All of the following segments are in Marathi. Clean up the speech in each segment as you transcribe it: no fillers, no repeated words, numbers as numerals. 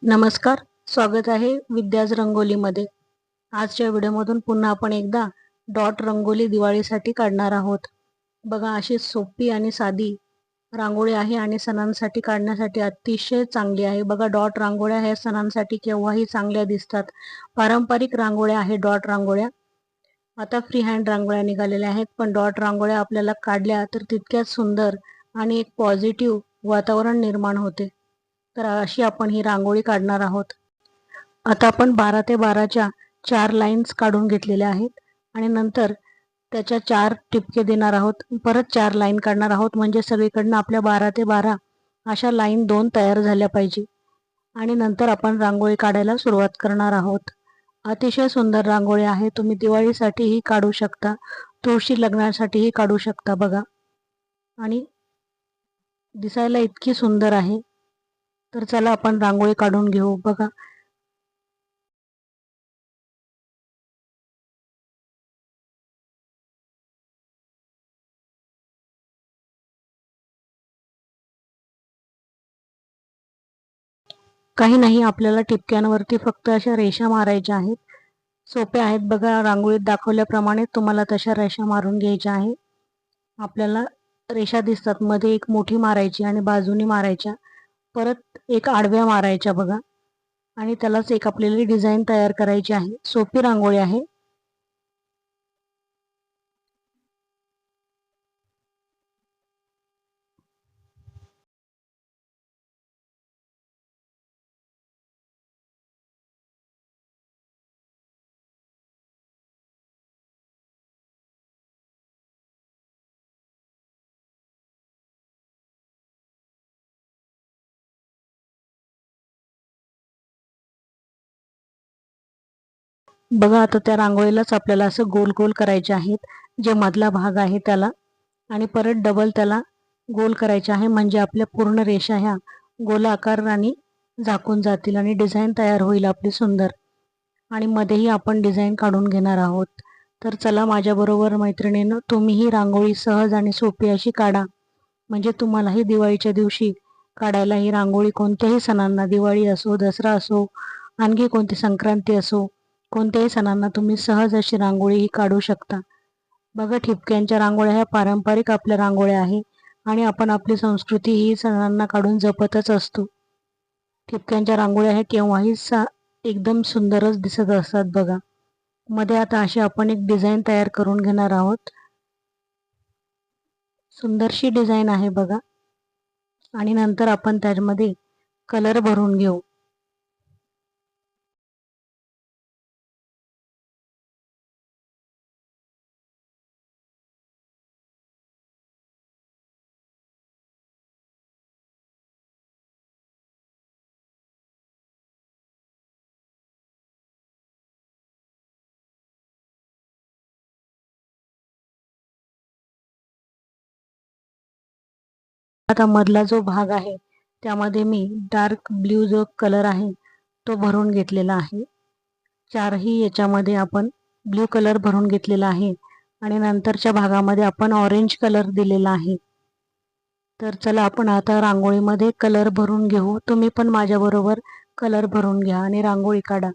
नमस्कार. स्वागत आहे विद्याज रंगोलीमध्ये. आजच्या व्हिडिओमधून पुन्हा आपण एकदा डॉट रंगोली दिवाळीसाठी काढणार आहोत. बघा, अशी सोपी आणि साधी रांगोळी आहे आणि सणांसाठी काढण्यासाठी अतिशय चांगली आहे. बघा, डॉट रांगोळ्या ह्या सणांसाठी केव्हाही चांगल्या दिसतात. पारंपरिक रांगोळ्या आहे डॉट रांगोळ्या. आता फ्री हँड रांगोळ्या निघालेल्या आहेत, पण डॉट रांगोळ्या आपल्याला काढल्या तर तितक्याच सुंदर आणि एक पॉझिटिव्ह वातावरण निर्माण होते. तर अशी आपण ही रांगोळी काढणार आहोत. आता आपण 12 ते 12च्या 4 लाईन्स काढून घेतलेल्या आहेत आणि नंतर त्याच्या 4 टिपके देणार आहोत. परत 4 लाईन काढणार आहोत, म्हणजे सगळीकडनं आपल्या 12 ते 12 अशा लाईन 2 तयार झाल्या पाहिजे. आणि नंतर आपण रांगोळी काढायला सुरुवात करणार आहोत. अतिशय सुंदर रांगोळी आहे. तुम्ही दिवाळीसाठीही काढू शकता, तुळशी लग्नासाठीही काढू शकता. बघा, आणि दिसायला इतकी सुंदर आहे. तर चला आपण रांगोळी काढून घेऊ. बघा, काही नाही, आपल्याला टिपक्यांवरती फक्त अशा रेषा मारायच्या आहेत. सोप्या आहेत. बघा, रांगोळीत दाखवल्याप्रमाणे तुम्हाला तशा रेषा मारून घ्यायच्या आहे. आपल्याला रेषा दिसतात, मध्ये एक मोठी मारायची आणि बाजूनी मारायच्या, परत एक आडव्या मारायच्या. बघा, आणि त्यालाच एक आपल्याला डिझाईन तयार करायची आहे. सोपी रांगोळी आहे. बघा, आता त्या रांगोळीलाच आपल्याला असं गोल गोल करायचे आहेत, जे मधला भाग आहे त्याला, आणि परत डबल त्याला गोल करायचे आहे, म्हणजे आपल्या पूर्ण रेषा ह्या गोलाकाराने झाकून जातील आणि डिझाईन तयार होईल आपली सुंदर. आणि मध्येही आपण डिझाईन काढून घेणार आहोत. तर चला माझ्याबरोबर मैत्रिणींनो, तुम्हीही रांगोळी सहज आणि सोपी अशी काढा, म्हणजे तुम्हालाही दिवाळीच्या दिवशी काढायला ही रांगोळी कोणत्याही सणांना, दिवाळी असो, दसरा असो, आणखी कोणती संक्रांती असो, कोणत्याही सणांना तुम्ही सहज अशी रांगोळी ही काढू शकता. बघा, ठिपक्यांच्या रांगोळ्या ह्या पारंपरिक आपल्या रांगोळ्या आहे आणि आपण आपली संस्कृती ही सणांना काढून जपतच असतो. ठिपक्यांच्या रांगोळ्या ह्या केव्हाही एकदम सुंदरच दिसत असतात. बघा, मध्ये आता अशी आपण एक डिझाईन तयार करून घेणार आहोत. सुंदरशी डिझाईन आहे बघा, आणि नंतर आपण त्यामध्ये कलर भरून घेऊ. आता मधला जो भाग आहे त्यामध्ये मी डार्क ब्ल्यू जो कलर आहे तो भरून घेतलेला आहे. चारही याच्यामध्ये आपण ब्ल्यू कलर भरून घेतलेला आहे आणि नंतरच्या भागामध्ये आपण ऑरेंज कलर दिलेला आहे. तर चला आपण आता रांगोळीमध्ये कलर भरून घेऊ. तुम्ही पण माझ्याबरोबर कलर भरून घ्या आणि रांगोळी काढा.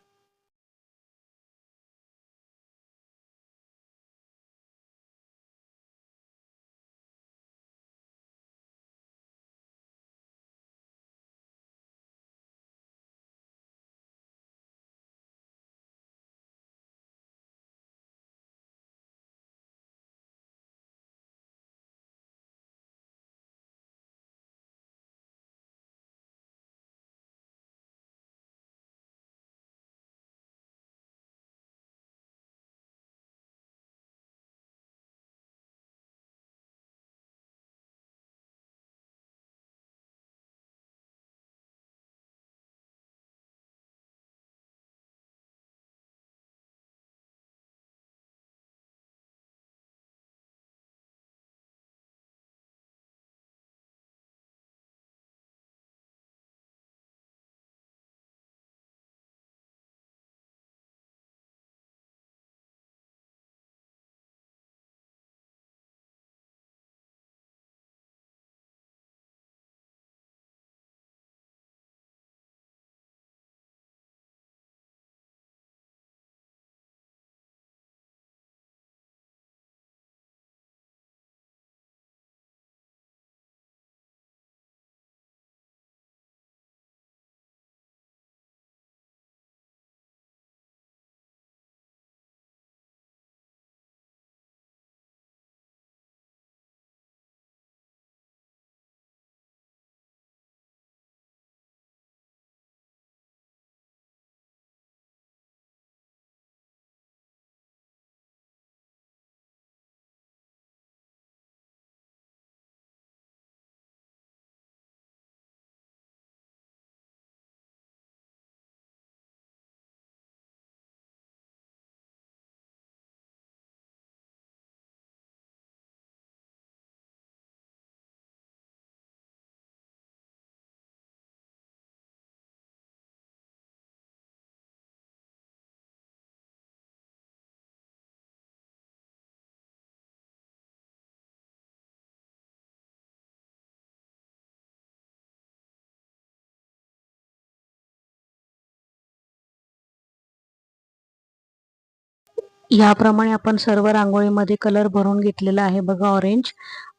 याप्रमाणे आपण सर्व रांगोळीमध्ये कलर भरून घेतलेला आहे बघा ऑरेंज.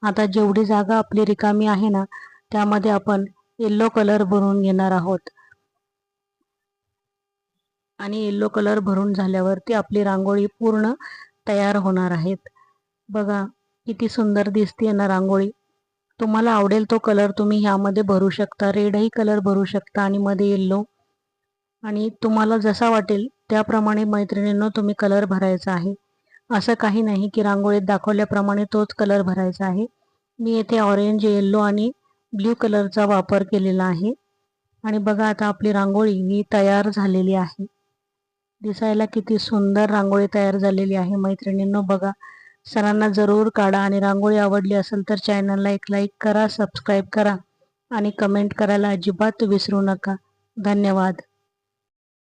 आता जेवढी जागा आपली रिकामी आहे ना त्यामध्ये आपण येल्लो कलर भरून घेणार आहोत. आणि येल्लो कलर भरून झाल्यावरती आपली रांगोळी पूर्ण तयार होणार आहेत. बघा किती सुंदर दिसते ना रांगोळी. तुम्हाला आवडेल तो कलर तुम्ही ह्यामध्ये भरू शकता. रेडही कलर भरू शकता आणि मध्ये येल्लो, आणि तुम्हाला जसा वाटेल त्याप्रमाणे मैत्रिणींनो तुम्ही कलर भरायचा आहे. असं काही नाही की रांगोळीत दाखवल्याप्रमाणे तोच कलर भरायचा आहे. मी येथे ऑरेंज, येल्लो आणि ब्ल्यू कलरचा वापर केलेला आहे. आणि बघा आता आपली रांगोळी ही तयार झालेली आहे. दिसायला किती सुंदर रांगोळी तयार झालेली आहे मैत्रिणींनो. बघा सरांना जरूर काढा आणि रांगोळी आवडली असेल तर चॅनलला एक लाईक करा, सबस्क्राईब करा आणि कमेंट करायला अजिबात विसरू नका. धन्यवाद.